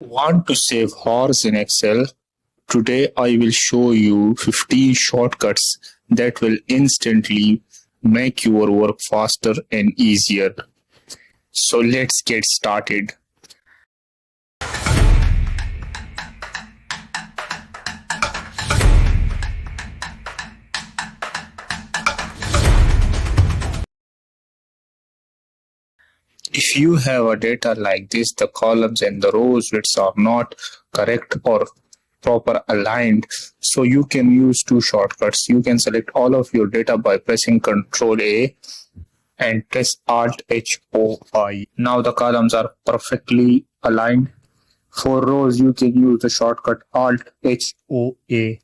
Want to save hours in Excel? Today I will show you 15 shortcuts that will instantly make your work faster and easier. So let's get started. If you have a data like this, the columns and the rows which are not correct or proper aligned, so you can use two shortcuts. You can select all of your data by pressing Ctrl A and press Alt H O I. Now the columns are perfectly aligned. For rows, you can use the shortcut Alt H O A.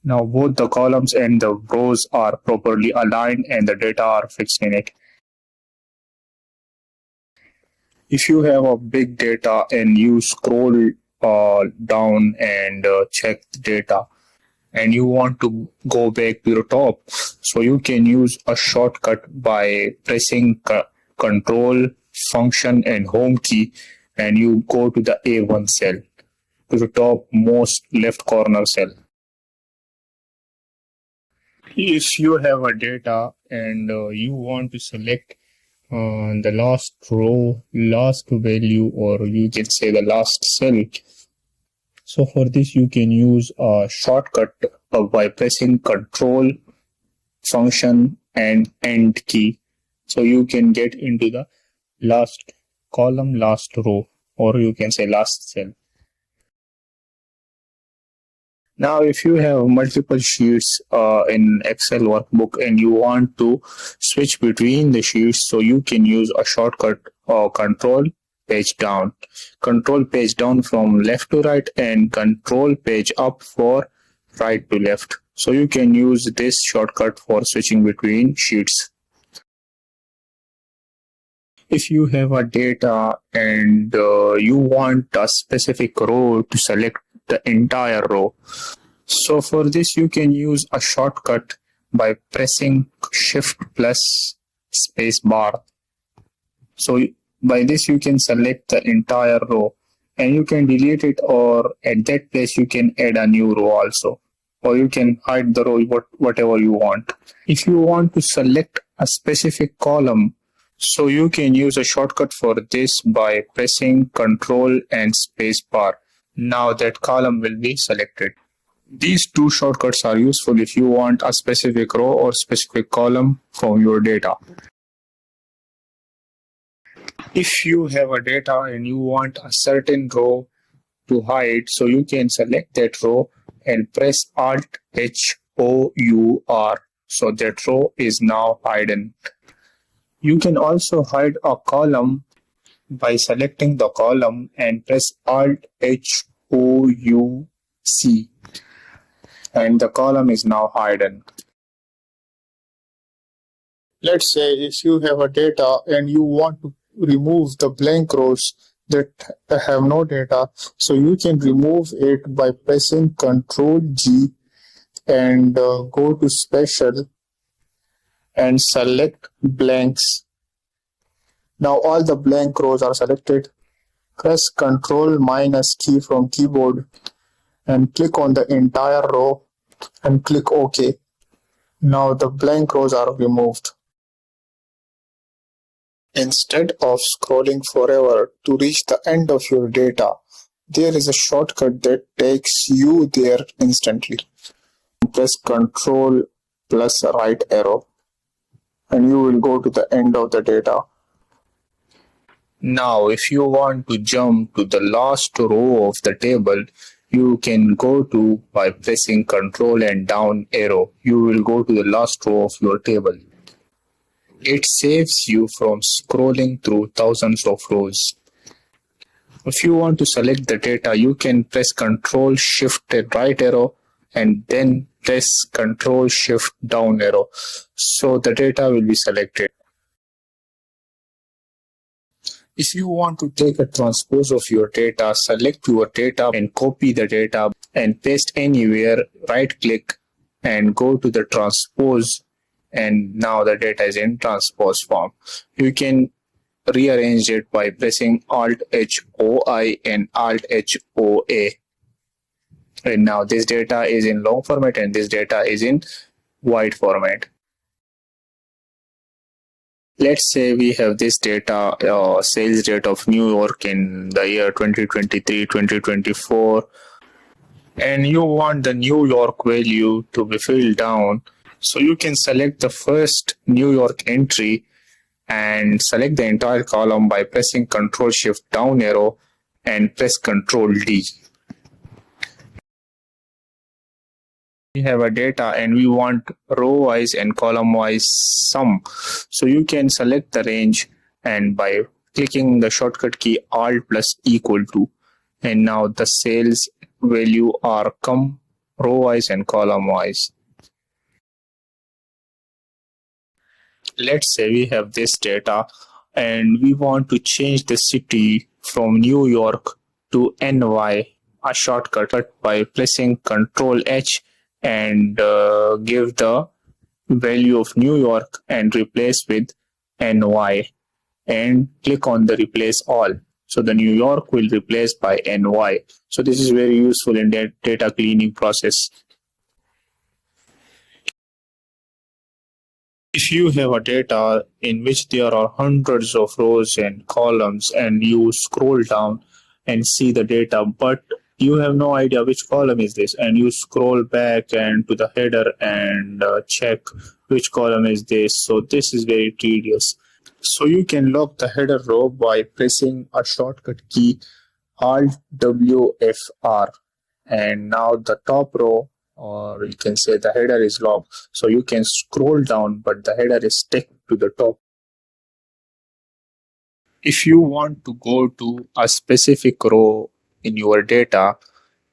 Now both the columns and the rows are properly aligned and the data are fixed in it. If you have a big data and you scroll down and check the data and you want to go back to the top, so you can use a shortcut by pressing Control, Function and Home key, and you go to the A1 cell, to the top most left corner cell. If you have a data and you want to select the last row, last value, or you can say the last cell. So for this you can use a shortcut by pressing Control, Function and End key. So you can get into the last column, last row, or you can say last cell. Now, if you have multiple sheets in Excel workbook and you want to switch between the sheets, so you can use a shortcut Control Page Down. Control Page Down from left to right and Control Page Up for right to left. So you can use this shortcut for switching between sheets. If you have a data and you want a specific row to select the entire row, so for this you can use a shortcut by pressing Shift plus space bar. So by this you can select the entire row and you can delete it, or at that place you can add a new row also, or you can hide the row whatever you want. If you want to select a specific column, so you can use a shortcut for this by pressing Control and space bar. Now that column will be selected. These two shortcuts are useful if you want a specific row or specific column from your data. If you have a data and you want a certain row to hide, so you can select that row and press Alt H O U R. So that row is now hidden. You can also hide a column by selecting the column and press Alt H O U C, and the column is now hidden. Let's say if you have a data and you want to remove the blank rows that have no data, so you can remove it by pressing Ctrl G and go to Special and select blanks. Now all the blank rows are selected. Press Ctrl minus key from keyboard and click on the entire row and click OK. Now the blank rows are removed. Instead of scrolling forever to reach the end of your data, there is a shortcut that takes you there instantly. Press Ctrl plus right arrow and you will go to the end of the data. Now, if you want to jump to the last row of the table, you can go to by pressing Ctrl and down arrow. You will go to the last row of your table. It saves you from scrolling through thousands of rows. If you want to select the data, you can press Ctrl Shift right arrow and then press Ctrl Shift down arrow. So the data will be selected. If you want to take a transpose of your data, select your data and copy the data and paste anywhere, right click and go to the transpose, and now the data is in transpose form. You can rearrange it by pressing Alt H O I and Alt H O A. And now this data is in long format and this data is in wide format. Let's say we have this data, sales rate of New York in the year 2023, 2024, and you want the New York value to be filled down. So you can select the first New York entry and select the entire column by pressing Ctrl Shift down arrow and press Ctrl D. We have a data and we want row wise and column wise sum. So you can select the range and by clicking the shortcut key Alt plus equal to, and now the sales value are come row wise and column wise. Let's say we have this data and we want to change the city from New York to NY, a shortcut by pressing Ctrl H and give the value of New York and replace with NY and click on the replace all. So the New York will replace by NY. So this is very useful in the data cleaning process. If you have a data in which there are hundreds of rows and columns and you scroll down and see the data, but you have no idea which column is this, and you scroll back and to the header and check which column is this. So this is very tedious. So you can lock the header row by pressing a shortcut key Alt WFR, and now the top row, or you can say the header, is locked. So you can scroll down but the header is stuck to the top. If you want to go to a specific row in your data,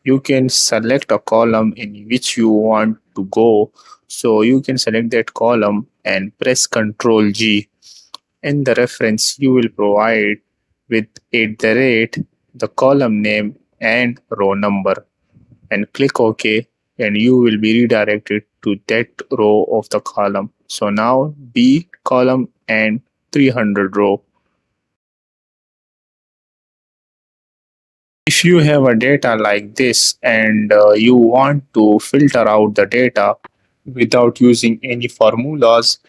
you can select a column in which you want to go. So you can select that column and press Ctrl G. In the reference, you will provide with the column name and row number and click OK, and you will be redirected to that row of the column. So now B column and 300 row. If you have a data like this and you want to filter out the data without using any formulas,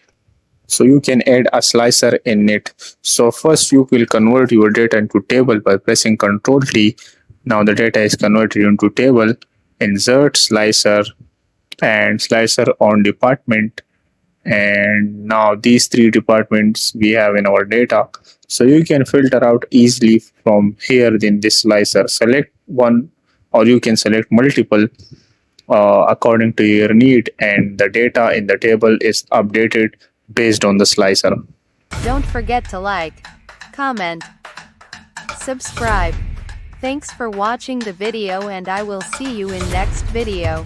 so you can add a slicer in it. So first you will convert your data into table by pressing Ctrl T. Now the data is converted into table. Insert slicer and slicer on department, and now these three departments we have in our data. So you can filter out easily from here in this slicer. Select one or you can select multiple according to your need, and the data in the table is updated based on the slicer. Don't forget to like, comment, subscribe. Thanks for watching the video and I will see you in next video.